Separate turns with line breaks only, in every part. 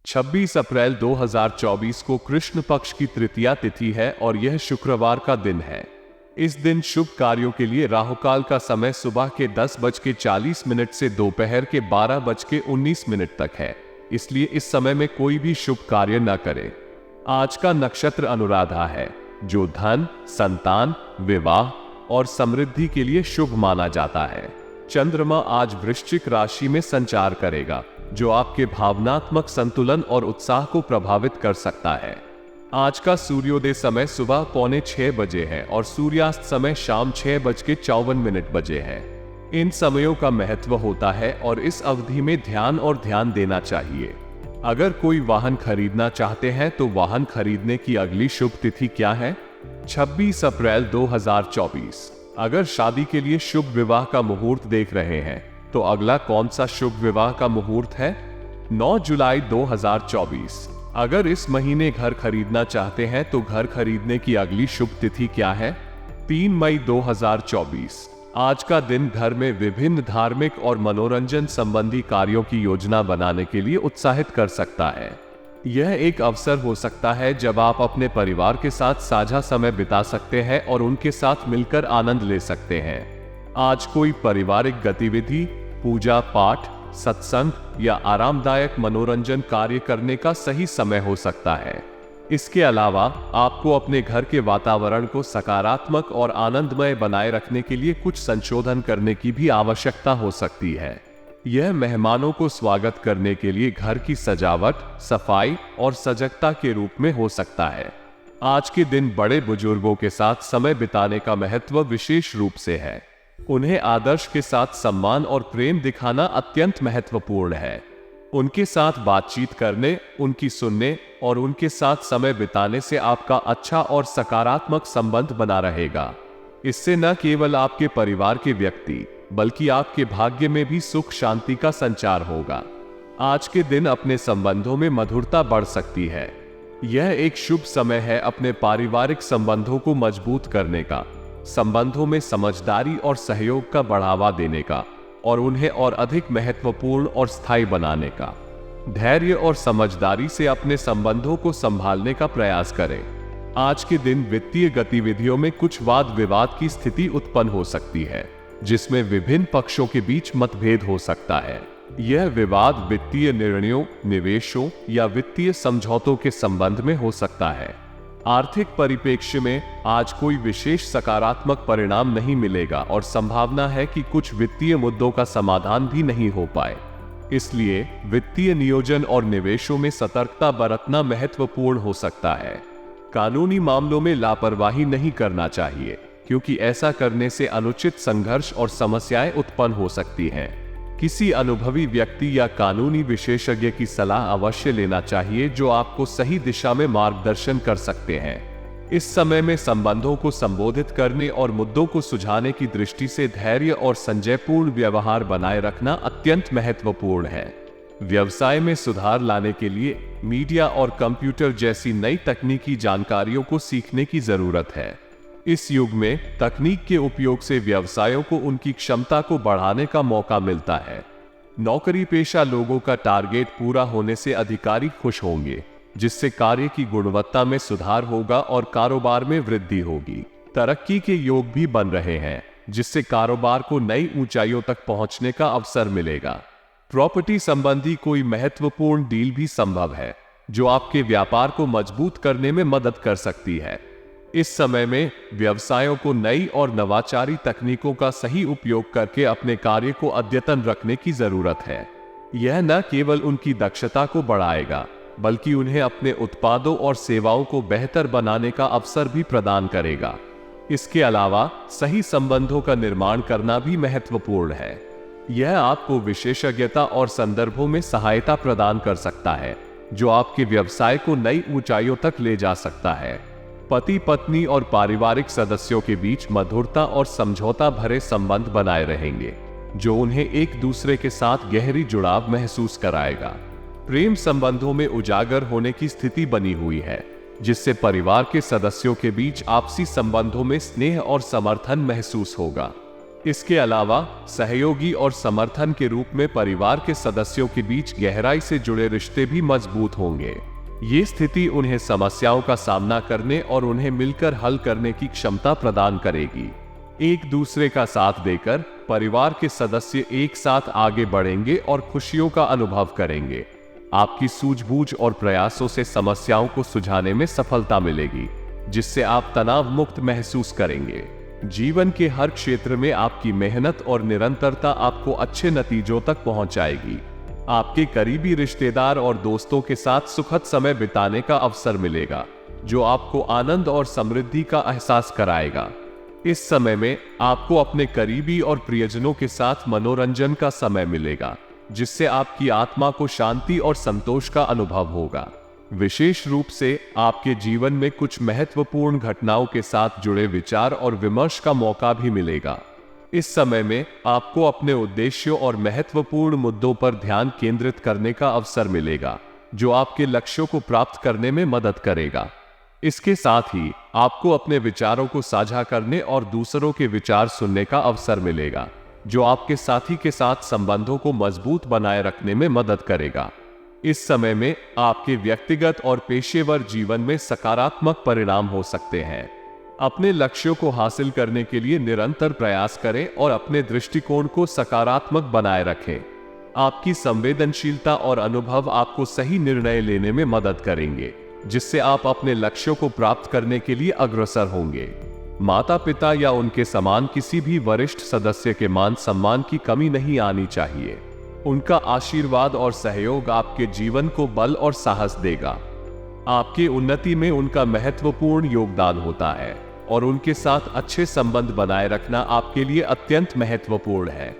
26 अप्रैल 2024 को कृष्ण पक्ष की तृतीया तिथि है और यह शुक्रवार का दिन है। इस दिन शुभ कार्यों के लिए राहुकाल का समय सुबह के 10:40 से दोपहर के 12:19 तक है, इसलिए इस समय में कोई भी शुभ कार्य न करें। आज का नक्षत्र अनुराधा है, जो धन, संतान, विवाह और समृद्धि के लिए शुभ माना जाता है। चंद्रमा आज वृश्चिक राशि में संचार करेगा, जो आपके भावनात्मक संतुलन और उत्साह को प्रभावित कर सकता है। आज का सूर्योदय समय सुबह 5:45 बजे है और सूर्यास्त समय शाम 6:54 बजे है। इन समयों का महत्व होता है और इस अवधि में ध्यान देना चाहिए। अगर कोई वाहन खरीदना चाहते हैं तो वाहन खरीदने की अगली शुभ तिथि क्या है? 26 अप्रैल 2024। अगर शादी के लिए शुभ विवाह का मुहूर्त देख रहे हैं तो अगला कौन सा शुभ विवाह का मुहूर्त है? 9 जुलाई 2024। अगर इस महीने घर खरीदना चाहते हैं तो घर खरीदने की अगली शुभ तिथि क्या है? 3 मई 2024। आज का दिन घर में विभिन्न धार्मिक और मनोरंजन संबंधी कार्यों की योजना बनाने के लिए उत्साहित कर सकता है। यह एक अवसर हो सकता है जब आप अपने परिवार के साथ साझा समय बिता सकते हैं और उनके साथ मिलकर आनंद ले सकते हैं। आज कोई पारिवारिक गतिविधि, पूजा पाठ, सत्संग या आरामदायक मनोरंजन कार्य करने का सही समय हो सकता है। इसके अलावा आपको अपने घर के वातावरण को सकारात्मक और आनंदमय बनाए रखने के लिए कुछ संशोधन करने की भी आवश्यकता हो सकती है। यह मेहमानों को स्वागत करने के लिए घर की सजावट, सफाई और सजगता के रूप में हो सकता है। आज के दिन बड़े बुजुर्गों के साथ समय बिताने का महत्व विशेष रूप से है। उन्हें आदर्श के साथ सम्मान और प्रेम दिखाना अत्यंत महत्वपूर्ण है। उनके साथ बातचीत करने, उनकी सुनने और उनके साथ समय बिताने से आपका अच्छा और सकारात्मक संबंध बना रहेगा। इससे न केवल आपके परिवार के व्यक्ति बल्कि आपके भाग्य में भी सुख शांति का संचार होगा। आज के दिन अपने संबंधों में मधुरता बढ़ सकती है। यह एक शुभ समय है अपने पारिवारिक संबंधों को मजबूत करने का, संबंधों में समझदारी और सहयोग का बढ़ावा देने का और उन्हें और अधिक महत्वपूर्ण और स्थायी बनाने का। धैर्य और समझदारी से अपने संबंधों को संभालने का प्रयास करें। आज के दिन वित्तीय गतिविधियों में कुछ वाद विवाद की स्थिति उत्पन्न हो सकती है, जिसमें विभिन्न पक्षों के बीच मतभेद हो सकता है। यह विवाद वित्तीय निर्णयों, निवेशों या वित्तीय समझौतों के संबंध में हो सकता है। आर्थिक परिप्रेक्ष्य में आज कोई विशेष सकारात्मक परिणाम नहीं मिलेगा और संभावना है कि कुछ वित्तीय मुद्दों का समाधान भी नहीं हो पाए। इसलिए वित्तीय नियोजन और निवेशों में सतर्कता बरतना महत्वपूर्ण हो सकता है। कानूनी मामलों में लापरवाही नहीं करना चाहिए, क्योंकि ऐसा करने से अनुचित संघर्ष और समस्याएं उत्पन्न हो सकती हैं। किसी अनुभवी व्यक्ति या कानूनी विशेषज्ञ की सलाह अवश्य लेना चाहिए, जो आपको सही दिशा में मार्गदर्शन कर सकते हैं। इस समय में संबंधों को संबोधित करने और मुद्दों को सुलझाने की दृष्टि से धैर्य और संयमपूर्ण व्यवहार बनाए रखना अत्यंत महत्वपूर्ण है। व्यवसाय में सुधार लाने के लिए मीडिया और कंप्यूटर जैसी नई तकनीकी जानकारियों को सीखने की जरूरत है। इस युग में तकनीक के उपयोग से व्यवसायों को उनकी क्षमता को बढ़ाने का मौका मिलता है। नौकरी पेशा लोगों का टारगेट पूरा होने से अधिकारी खुश होंगे, जिससे कार्य की गुणवत्ता में सुधार होगा और कारोबार में वृद्धि होगी। तरक्की के योग भी बन रहे हैं, जिससे कारोबार को नई ऊंचाइयों तक पहुंचने का अवसर मिलेगा। प्रॉपर्टी संबंधी कोई महत्वपूर्ण डील भी संभव है, जो आपके व्यापार को मजबूत करने में मदद कर सकती है। इस समय में व्यवसायों को नई और नवाचारी तकनीकों का सही उपयोग करके अपने कार्य को अद्यतन रखने की जरूरत है। यह न केवल उनकी दक्षता को बढ़ाएगा, बल्कि उन्हें अपने उत्पादों और सेवाओं को बेहतर बनाने का अवसर भी प्रदान करेगा। इसके अलावा सही संबंधों का निर्माण करना भी महत्वपूर्ण है। यह आपको विशेषज्ञता और संदर्भों में सहायता प्रदान कर सकता है, जो आपके व्यवसाय को नई ऊंचाइयों तक ले जा सकता है। पति पत्नी और पारिवारिक सदस्यों के बीच मधुरता और समझौता भरे संबंध बनाए रहेंगे, जो उन्हें एक दूसरे के साथ गहरी जुड़ाव महसूस कराएगा। प्रेम संबंधों में उजागर होने की स्थिति बनी हुई है, जिससे परिवार के सदस्यों के बीच आपसी संबंधों में स्नेह और समर्थन महसूस होगा। इसके अलावा सहयोगी और समर्थन के रूप में परिवार के सदस्यों के बीच गहराई से जुड़े रिश्ते भी मजबूत होंगे। ये स्थिति उन्हें समस्याओं का सामना करने और उन्हें मिलकर हल करने की क्षमता प्रदान करेगी। एक दूसरे का साथ देकर परिवार के सदस्य एक साथ आगे बढ़ेंगे और खुशियों का अनुभव करेंगे। आपकी सूझबूझ और प्रयासों से समस्याओं को सुलझाने में सफलता मिलेगी, जिससे आप तनाव मुक्त महसूस करेंगे। जीवन के हर क्षेत्र में आपकी मेहनत और निरंतरता आपको अच्छे नतीजों तक पहुंचाएगी। आपके करीबी रिश्तेदार और दोस्तों के साथ सुखद समय बिताने का अवसर मिलेगा, जो आपको आनंद और समृद्धि का एहसास कराएगा। इस समय में आपको अपने करीबी और प्रियजनों के साथ मनोरंजन का समय मिलेगा, जिससे आपकी आत्मा को शांति और संतोष का अनुभव होगा। विशेष रूप से आपके जीवन में कुछ महत्वपूर्ण घटनाओं के साथ जुड़े विचार और विमर्श का मौका भी मिलेगा। इस समय में आपको अपने उद्देश्यों और महत्वपूर्ण मुद्दों पर ध्यान केंद्रित करने का अवसर मिलेगा, जो आपके लक्ष्यों को प्राप्त करने में मदद करेगा। इसके साथ ही आपको अपने विचारों को साझा करने और दूसरों के विचार सुनने का अवसर मिलेगा, जो आपके साथी के साथ संबंधों को मजबूत बनाए रखने में मदद करेगा। इस समय में आपके व्यक्तिगत और पेशेवर जीवन में सकारात्मक परिणाम हो सकते हैं। अपने लक्ष्यों को हासिल करने के लिए निरंतर प्रयास करें और अपने दृष्टिकोण को सकारात्मक बनाए रखें। आपकी संवेदनशीलता और अनुभव आपको सही निर्णय लेने में मदद करेंगे, जिससे आप अपने लक्ष्यों को प्राप्त करने के लिए अग्रसर होंगे। माता पिता या उनके समान किसी भी वरिष्ठ सदस्य के मान सम्मान की कमी नहीं आनी चाहिए। उनका आशीर्वाद और सहयोग आपके जीवन को बल और साहस देगा। आपकी उन्नति में उनका महत्वपूर्ण योगदान होता है और उनके साथ अच्छे संबंध बनाए रखना आपके लिए अत्यंत महत्वपूर्ण है।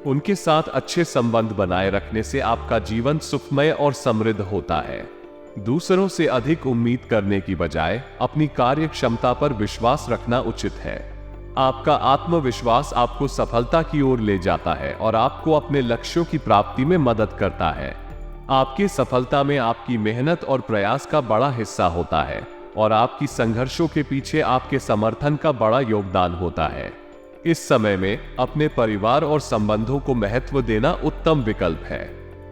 उनके साथ अच्छे संबंध बनाए रखने से आपका जीवन सुखमय और समृद्ध होता है। दूसरों से अधिक उम्मीद करने की बजाय अपनी कार्य क्षमता पर विश्वास रखना उचित है। आपका आत्मविश्वास आपको सफलता की ओर ले जाता है और आपको अपने लक्ष्यों की प्राप्ति में मदद करता है। आपकी सफलता में आपकी मेहनत और प्रयास का बड़ा हिस्सा होता है और आपकी संघर्षों के पीछे आपके समर्थन का बड़ा योगदान होता है। इस समय में अपने परिवार और संबंधों को महत्व देना उत्तम विकल्प है।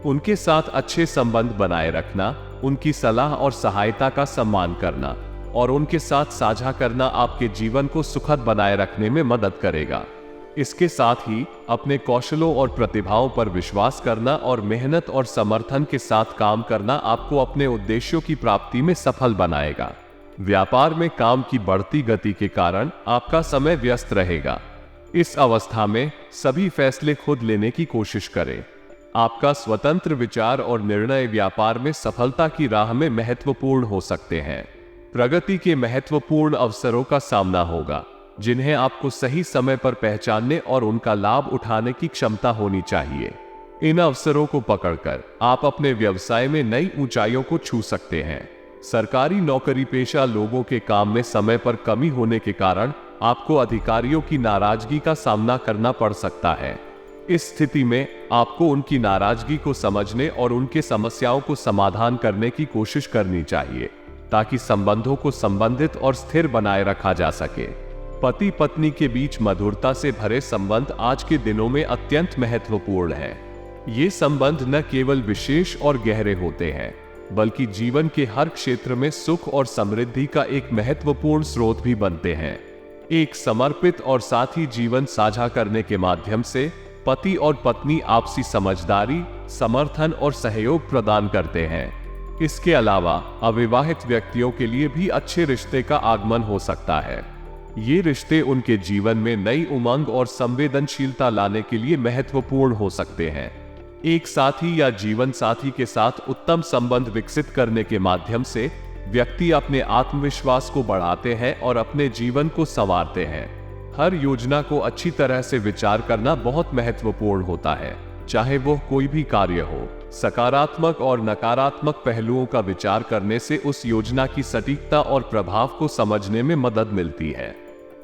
उनके साथ अच्छे संबंध बनाए रखना, उनकी सलाह और सहायता का सम्मान करना और उनके साथ साझा करना आपके जीवन को सुखद बनाए रखने में मदद करेगा। इसके साथ ही अपने कौशलों और प्रतिभाओं पर विश्वास करना और मेहनत और समर्थन के साथ काम करना आपको अपने उद्देश्यों की प्राप्ति में सफल बनाएगा। व्यापार में काम की बढ़ती गति के कारण आपका समय व्यस्त रहेगा। इस अवस्था में सभी फैसले खुद लेने की कोशिश करें। आपका स्वतंत्र विचार और निर्णय व्यापार में सफलता की राह में महत्वपूर्ण हो सकते हैं। प्रगति के महत्वपूर्ण अवसरों का सामना होगा, जिन्हें आपको सही समय पर पहचानने और उनका लाभ उठाने की क्षमता होनी चाहिए। इन अवसरों को पकड़कर आप अपने व्यवसाय में नई ऊंचाइयों को छू सकते हैं। सरकारी नौकरी पेशा लोगों के काम में समय पर कमी होने के कारण आपको अधिकारियों की नाराजगी का सामना करना पड़ सकता है। इस स्थिति में आपको उनकी नाराजगी को समझने और उनके समस्याओं को समाधान करने की कोशिश करनी चाहिए, ताकि संबंधों को संबंधित और स्थिर बनाए रखा जा सके। पति पत्नी के बीच मधुरता से भरे संबंध आज के दिनों में अत्यंत महत्वपूर्ण है। ये संबंध न केवल विशेष और गहरे होते हैं, बल्कि जीवन के हर क्षेत्र में सुख और समृद्धि का एक महत्वपूर्ण स्रोत भी बनते हैं। एक समर्पित और साथी जीवन साझा करने के माध्यम से पति और पत्नी आपसी समझदारी, समर्थन और सहयोग प्रदान करते हैं। इसके अलावा अविवाहित व्यक्तियों के लिए भी अच्छे रिश्ते का आगमन हो सकता है। ये रिश्ते उनके जीवन में नई उमंग और संवेदनशीलता लाने के लिए महत्वपूर्ण हो सकते हैं। एक साथी या जीवन साथी के साथ उत्तम संबंध विकसित करने के माध्यम से व्यक्ति अपने आत्मविश्वास को बढ़ाते हैं और अपने जीवन को संवारते हैं। हर योजना को अच्छी तरह से विचार करना बहुत महत्वपूर्ण होता है, चाहे वो कोई भी कार्य हो। सकारात्मक और नकारात्मक पहलुओं का विचार करने से उस योजना की सटीकता और प्रभाव को समझने में मदद मिलती है।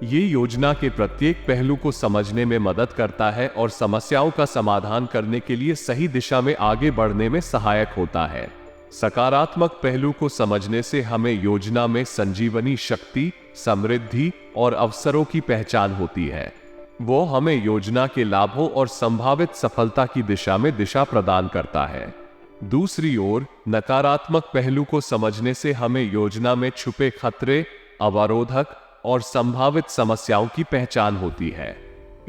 ये योजना के प्रत्येक पहलू को समझने में मदद करता है और समस्याओं का समाधान करने के लिए सही दिशा में आगे बढ़ने में सहायक होता है। सकारात्मक पहलू को समझने से हमें योजना में संजीवनी शक्ति, समृद्धि और अवसरों की पहचान होती है। वो हमें योजना के लाभों और संभावित सफलता की दिशा में दिशा प्रदान करता है। दूसरी ओर, नकारात्मक पहलू को समझने से हमें योजना में छुपे खतरे, अवरोधक और संभावित समस्याओं की पहचान होती है।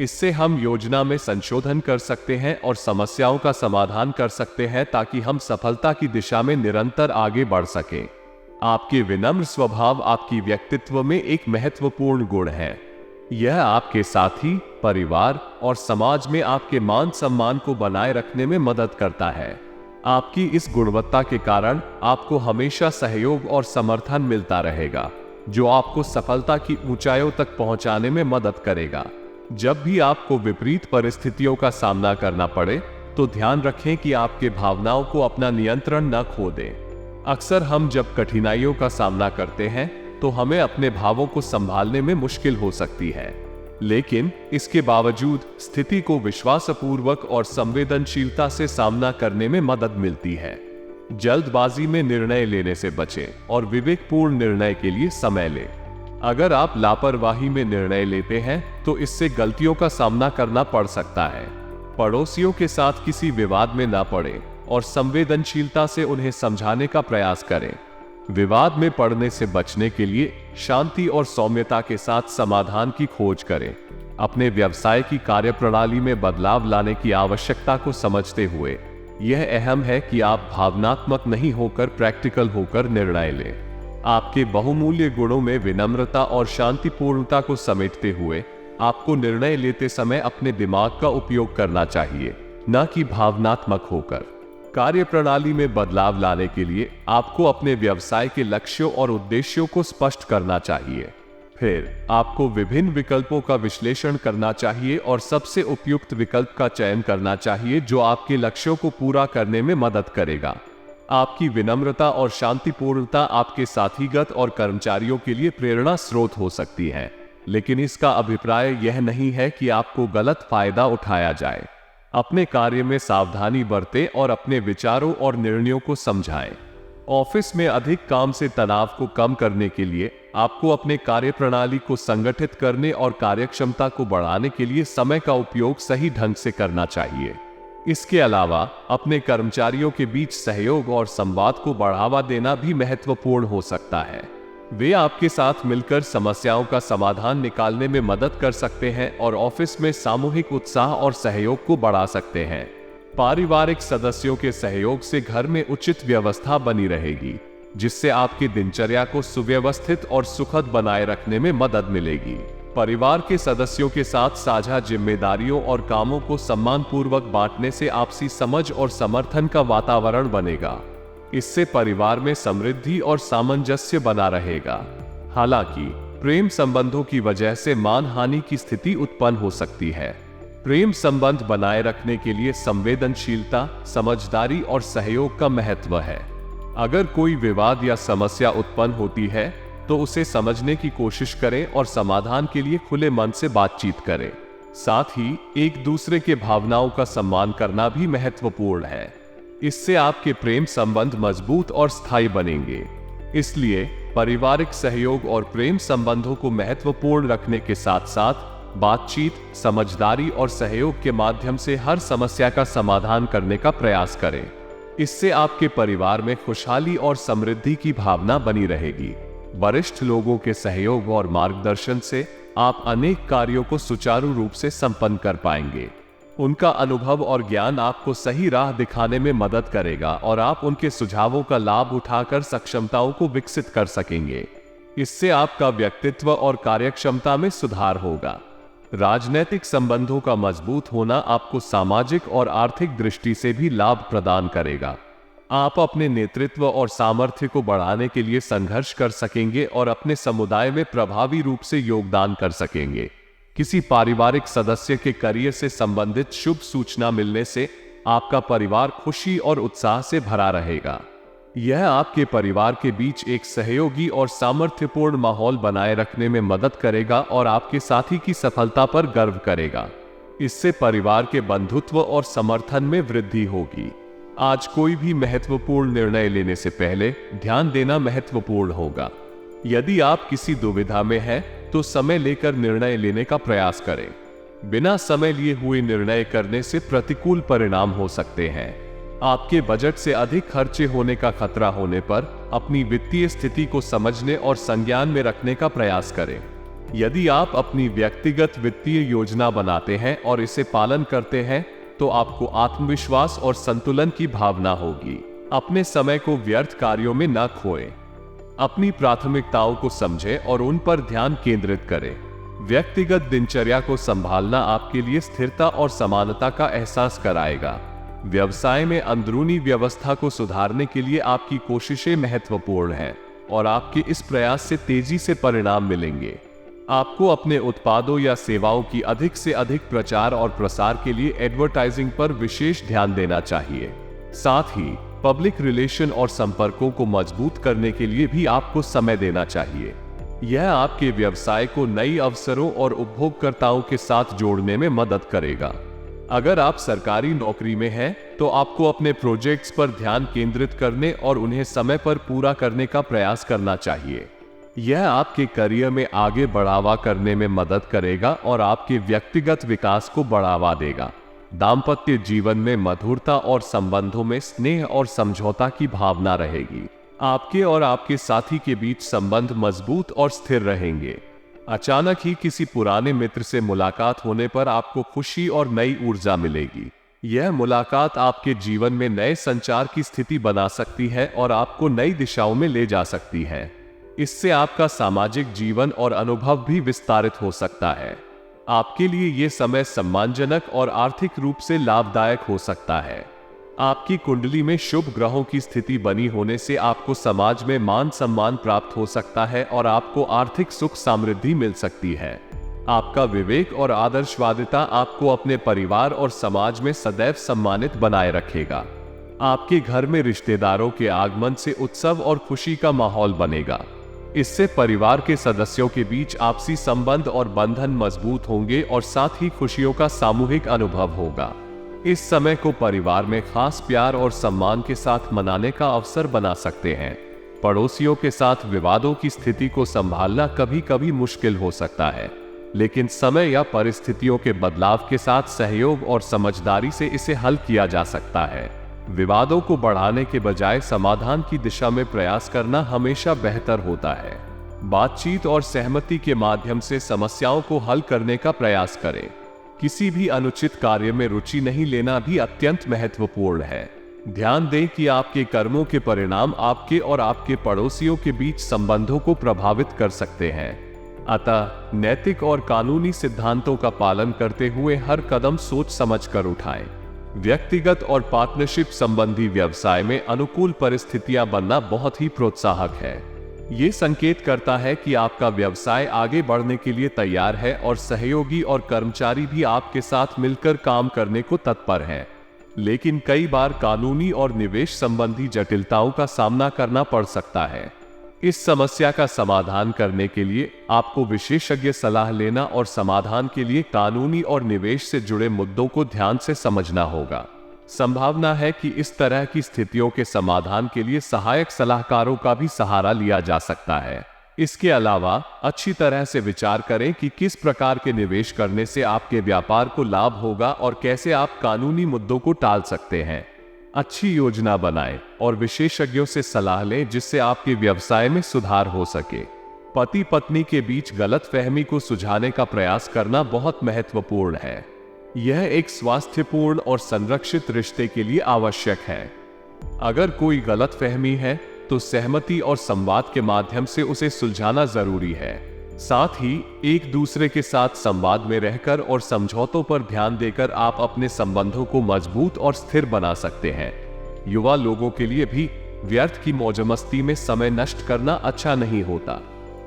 इससे हम योजना में संशोधन कर सकते हैं और समस्याओं का समाधान कर सकते हैं ताकि हम सफलता की दिशा में निरंतर आगे बढ़ सकें। आपके विनम्र स्वभाव आपकी व्यक्तित्व में एक महत्वपूर्ण गुण है। यह आपके साथी, परिवार और समाज में आपके मान सम्मान को बनाए रखने में मदद करता है। आपकी इस गुणवत्ता के कारण आपको हमेशा सहयोग और समर्थन मिलता रहेगा, जो आपको सफलता की ऊंचाइयों तक पहुंचाने में मदद करेगा। जब भी आपको विपरीत परिस्थितियों का सामना करना पड़े, तो ध्यान रखें कि आपके भावनाओं को अपना नियंत्रण न खो दें। अक्सर हम जब कठिनाइयों का सामना करते हैं, तो हमें अपने भावों को संभालने में मुश्किल हो सकती है, लेकिन इसके बावजूद स्थिति को विश्वासपूर्वक और संवेदनशीलता से सामना करने में मदद मिलती है। जल्दबाजी में निर्णय लेने से बचें और विवेकपूर्ण निर्णय के लिए समय लें। अगर आप लापरवाही में निर्णय लेते हैं, तो इससे गलतियों का सामना करना पड़ सकता है। पड़ोसियों के साथ किसी विवाद में ना पड़ें और संवेदनशीलता से उन्हें समझाने का प्रयास करें। विवाद में पड़ने से बचने के लिए शांति और सौम्यता के साथ समाधान की खोज करें। अपने व्यवसाय की कार्यप्रणाली में बदलाव लाने की आवश्यकता को समझते हुए यह अहम है कि आप भावनात्मक नहीं होकर प्रैक्टिकल होकर निर्णय लें। आपके बहुमूल्य गुणों में विनम्रता और शांतिपूर्णता को समेटते हुए आपको निर्णय लेते समय अपने दिमाग का उपयोग करना चाहिए, न कि भावनात्मक होकर। कार्यप्रणाली में बदलाव लाने के लिए आपको अपने व्यवसाय के लक्ष्यों और उद्देश्यों को स्पष्ट करना चाहिए। फिर आपको विभिन्न विकल्पों का विश्लेषण करना चाहिए और सबसे उपयुक्त विकल्प का चयन करना चाहिए जो आपके लक्ष्यों को पूरा करने में मदद करेगा। आपकी विनम्रता और शांतिपूर्णता आपके साथीगत और कर्मचारियों के लिए प्रेरणा स्रोत हो सकती है, लेकिन इसका अभिप्राय यह नहीं है कि आपको गलत फायदा उठाया जाए। अपने कार्य में सावधानी बरतें और अपने विचारों और निर्णयों को समझाएं। ऑफिस में अधिक काम से तनाव को कम करने के लिए आपको अपने कार्यप्रणाली को संगठित करने और कार्यक्षमता को बढ़ाने के लिए समय का उपयोग सही ढंग से करना चाहिए। इसके अलावा अपने कर्मचारियों के बीच सहयोग और संवाद को बढ़ावा देना भी महत्वपूर्ण हो सकता है। वे आपके साथ मिलकर समस्याओं का समाधान निकालने में मदद कर सकते हैं और ऑफिस में सामूहिक उत्साह और सहयोग को बढ़ा सकते हैं। पारिवारिक सदस्यों के सहयोग से घर में उचित व्यवस्था बनी रहेगी, जिससे आपकी दिनचर्या को सुव्यवस्थित और सुखद बनाए रखने में मदद मिलेगी। परिवार के सदस्यों के साथ साझा जिम्मेदारियों और कामों को सम्मानपूर्वक बांटने से आपसी समझ और समर्थन का वातावरण बनेगा। इससे परिवार में समृद्धि और सामंजस्य बना रहेगा। हालांकि प्रेम संबंधों की वजह से मानहानि की स्थिति उत्पन्न हो सकती है। प्रेम संबंध बनाए रखने के लिए संवेदनशीलता, समझदारी और सहयोग का महत्व है। अगर कोई विवाद या समस्या उत्पन्न होती है, तो उसे समझने की कोशिश करें और समाधान के लिए खुले मन से बातचीत करें। साथ ही एक दूसरे के भावनाओं का सम्मान करना भी महत्वपूर्ण है। इससे आपके प्रेम संबंध मजबूत और स्थायी बनेंगे। इसलिए पारिवारिक सहयोग और प्रेम संबंधों को महत्वपूर्ण रखने के साथ साथ बातचीत, समझदारी और सहयोग के माध्यम से हर समस्या का समाधान करने का प्रयास करें। इससे आपके परिवार में खुशहाली और समृद्धि की भावना बनी रहेगी। वरिष्ठ लोगों के सहयोग और मार्गदर्शन से आप अनेक कार्यों को सुचारू रूप से संपन्न कर पाएंगे। उनका अनुभव और ज्ञान आपको सही राह दिखाने में मदद करेगा और आप उनके सुझावों का लाभ उठाकर सक्षमताओं को विकसित कर सकेंगे। इससे आपका व्यक्तित्व और कार्यक्षमता में सुधार होगा। राजनैतिक संबंधों का मजबूत होना आपको सामाजिक और आर्थिक दृष्टि से भी लाभ प्रदान करेगा। आप अपने नेतृत्व और सामर्थ्य को बढ़ाने के लिए संघर्ष कर सकेंगे और अपने समुदाय में प्रभावी रूप से योगदान कर सकेंगे। किसी पारिवारिक सदस्य के करियर से संबंधित शुभ सूचना मिलने से आपका परिवार खुशी और उत्साह से भरा रहेगा। यह आपके परिवार के बीच एक सहयोगी और सामर्थ्यपूर्ण माहौल बनाए रखने में मदद करेगा और आपके साथी की सफलता पर गर्व करेगा। इससे परिवार के बंधुत्व और समर्थन में वृद्धि होगी। आज कोई भी महत्वपूर्ण निर्णय लेने से पहले ध्यान देना महत्वपूर्ण होगा। यदि आप किसी दुविधा में हैं, तो समय लेकर निर्णय लेने का प्रयास करें। बिना समय लिए हुए निर्णय करने से प्रतिकूल परिणाम हो सकते हैं। आपके बजट से अधिक खर्चे होने का खतरा होने पर अपनी वित्तीय स्थिति को समझने और संज्ञान में रखने का प्रयास करें। यदि आप अपनी व्यक्तिगत वित्तीय योजना बनाते हैं और इसे पालन करते हैं तो आपको आत्मविश्वास और संतुलन की भावना होगी। अपने समय को व्यर्थ कार्यों में न खोएं। अपनी प्राथमिकताओं को समझें और उन पर ध्यान केंद्रित करें। व्यक्तिगत दिनचर्या को संभालना आपके लिए स्थिरता और समानता का एहसास कराएगा। व्यवसाय में अंदरूनी व्यवस्था को सुधारने के लिए आपकी कोशिशें महत्वपूर्ण हैं और आपके इस प्रयास से तेजी से परिणाम मिलेंगे। आपको अपने उत्पादों या सेवाओं की अधिक से अधिक प्रचार और प्रसार के लिए एडवर्टाइजिंग पर विशेष ध्यान देना चाहिए। साथ ही पब्लिक रिलेशन और संपर्कों को मजबूत करने के लिए भी आपको समय देना चाहिए। यह आपके व्यवसाय को नई अवसरों और उपभोगकर्ताओं के साथ जोड़ने में मदद करेगा। अगर आप सरकारी नौकरी में हैं, तो आपको अपने प्रोजेक्ट्स पर ध्यान केंद्रित करने और उन्हें समय पर पूरा करने का प्रयास करना चाहिए। यह आपके करियर में आगे बढ़ावा करने में मदद करेगा और आपके व्यक्तिगत विकास को बढ़ावा देगा। दाम्पत्य जीवन में मधुरता और संबंधों में स्नेह और समझौता की भावना रहेगी। आपके और आपके साथी के बीच संबंध मजबूत और स्थिर रहेंगे। अचानक ही किसी पुराने मित्र से मुलाकात होने पर आपको खुशी और नई ऊर्जा मिलेगी। यह मुलाकात आपके जीवन में नए संचार की स्थिति बना सकती है और आपको नई दिशाओं में ले जा सकती है। इससे आपका सामाजिक जीवन और अनुभव भी विस्तारित हो सकता है। आपके लिए यह समय सम्मानजनक और आर्थिक रूप से लाभदायक हो सकता है। आपकी कुंडली में शुभ ग्रहों की स्थिति बनी होने से आपको समाज में मान सम्मान प्राप्त हो सकता है और आपको आर्थिक सुख समृद्धि मिल सकती है। आपका विवेक और आदर्शवादिता आपको अपने परिवार और समाज में सदैव सम्मानित बनाए रखेगा। आपके घर में रिश्तेदारों के आगमन से उत्सव और खुशी का माहौल बनेगा। इससे परिवार के सदस्यों के बीच आपसी संबंध और बंधन मजबूत होंगे और साथ ही खुशियों का सामूहिक अनुभव होगा। इस समय को परिवार में खास प्यार और सम्मान के साथ मनाने का अवसर बना सकते हैं। पड़ोसियों के साथ विवादों की स्थिति को संभालना कभी कभी मुश्किल हो सकता है, लेकिन समय या परिस्थितियों के बदलाव के साथ सहयोग और समझदारी से इसे हल किया जा सकता है। विवादों को बढ़ाने के बजाय समाधान की दिशा में प्रयास करना हमेशा बेहतर होता है। बातचीत और सहमति के माध्यम से समस्याओं को हल करने का प्रयास करें। किसी भी अनुचित कार्य में रुचि नहीं लेना भी अत्यंत महत्वपूर्ण है। ध्यान दें कि आपके कर्मों के परिणाम आपके और आपके पड़ोसियों के बीच संबंधों को प्रभावित कर सकते हैं। अतः नैतिक और कानूनी सिद्धांतों का पालन करते हुए हर कदम सोच समझकर उठाएं। व्यक्तिगत और पार्टनरशिप संबंधी व्यवसाय में अनुकूल परिस्थितियां बनना बहुत ही प्रोत्साहक है। ये संकेत करता है कि आपका व्यवसाय आगे बढ़ने के लिए तैयार है और सहयोगी और कर्मचारी भी आपके साथ मिलकर काम करने को तत्पर हैं। लेकिन कई बार कानूनी और निवेश संबंधी जटिलताओं का सामना करना पड़ सकता है। इस समस्या का समाधान करने के लिए आपको विशेषज्ञ सलाह लेना और समाधान के लिए कानूनी और निवेश से जुड़े मुद्दों को ध्यान से समझना होगा। संभावना है कि इस तरह की स्थितियों के समाधान के लिए सहायक सलाहकारों का भी सहारा लिया जा सकता है। इसके अलावा अच्छी तरह से विचार करें कि किस प्रकार के निवेश करने से आपके व्यापार को लाभ होगा और कैसे आप कानूनी मुद्दों को टाल सकते हैं। अच्छी योजना बनाएं और विशेषज्ञों से सलाह लें जिससे आपके व्यवसाय में सुधार हो सके। पति पत्नी के बीच गलतफहमी को सुलझाने का प्रयास करना बहुत महत्वपूर्ण है। यह एक स्वास्थ्यपूर्ण और संरक्षित रिश्ते के लिए आवश्यक है। अगर कोई गलतफहमी है तो सहमति और संवाद के माध्यम से उसे सुलझाना जरूरी है। साथ ही एक दूसरे के साथ संवाद में रहकर और समझौतों पर ध्यान देकर आप अपने संबंधों को मजबूत और स्थिर बना सकते हैं। युवा लोगों के लिए भी व्यर्थ की मौजमस्ती में समय नष्ट करना अच्छा नहीं होता।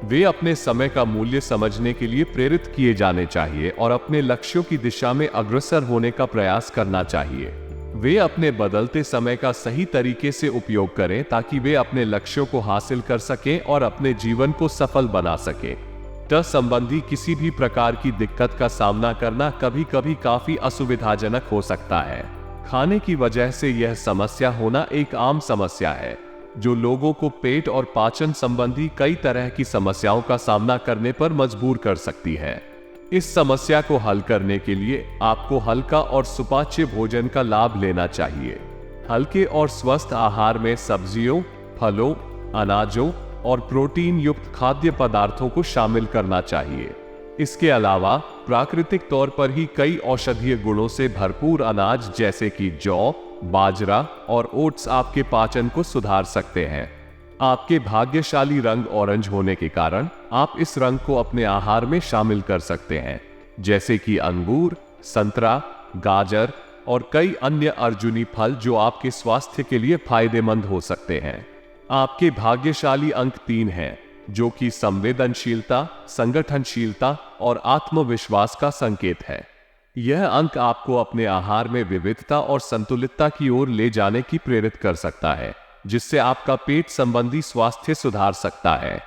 वे अपने समय का मूल्य समझने के लिए प्रेरित किए जाने चाहिए और अपने लक्ष्यों की दिशा में अग्रसर होने का प्रयास करना चाहिए। वे अपने बदलते समय का सही तरीके से उपयोग करें ताकि वे अपने लक्ष्यों को हासिल कर सकें और अपने जीवन को सफल बना सकें। संबंधी किसी भी प्रकार की दिक्कत का सामना करना कभी कभी काफी असुविधाजनक हो सकता है। खाने की वजह से यह समस्या होना एक आम समस्या है जो लोगों को पेट और पाचन संबंधी कई तरह की समस्याओं का सामना करने पर मजबूर कर सकती है। इस समस्या को हल करने के लिए आपको हल्का और सुपाच्य भोजन का लाभ लेना चाहिए। हल्के और स्वस्थ आहार में सब्जियों, फलों, अनाजों और प्रोटीन युक्त खाद्य पदार्थों को शामिल करना चाहिए। इसके अलावा प्राकृतिक तौर पर ही कई औषधीय गुणों से भरपूर अनाज जैसे कि जौ, बाजरा और ओट्स आपके पाचन को सुधार सकते हैं। आपके भाग्यशाली रंग ऑरेंज होने के कारण आप इस रंग को अपने आहार में शामिल कर सकते हैं, जैसे कि अंगूर, संतरा, गाजर और कई अन्य अर्जुनी फल जो आपके स्वास्थ्य के लिए फायदेमंद हो सकते हैं। आपके भाग्यशाली अंक 3 हैं, जो कि संवेदनशीलता, संगठनशीलता और आत्मविश्वास का संकेत है। यह अंक आपको अपने आहार में विविधता और संतुलितता की ओर ले जाने की प्रेरित कर सकता है, जिससे आपका पेट संबंधी स्वास्थ्य सुधार सकता है।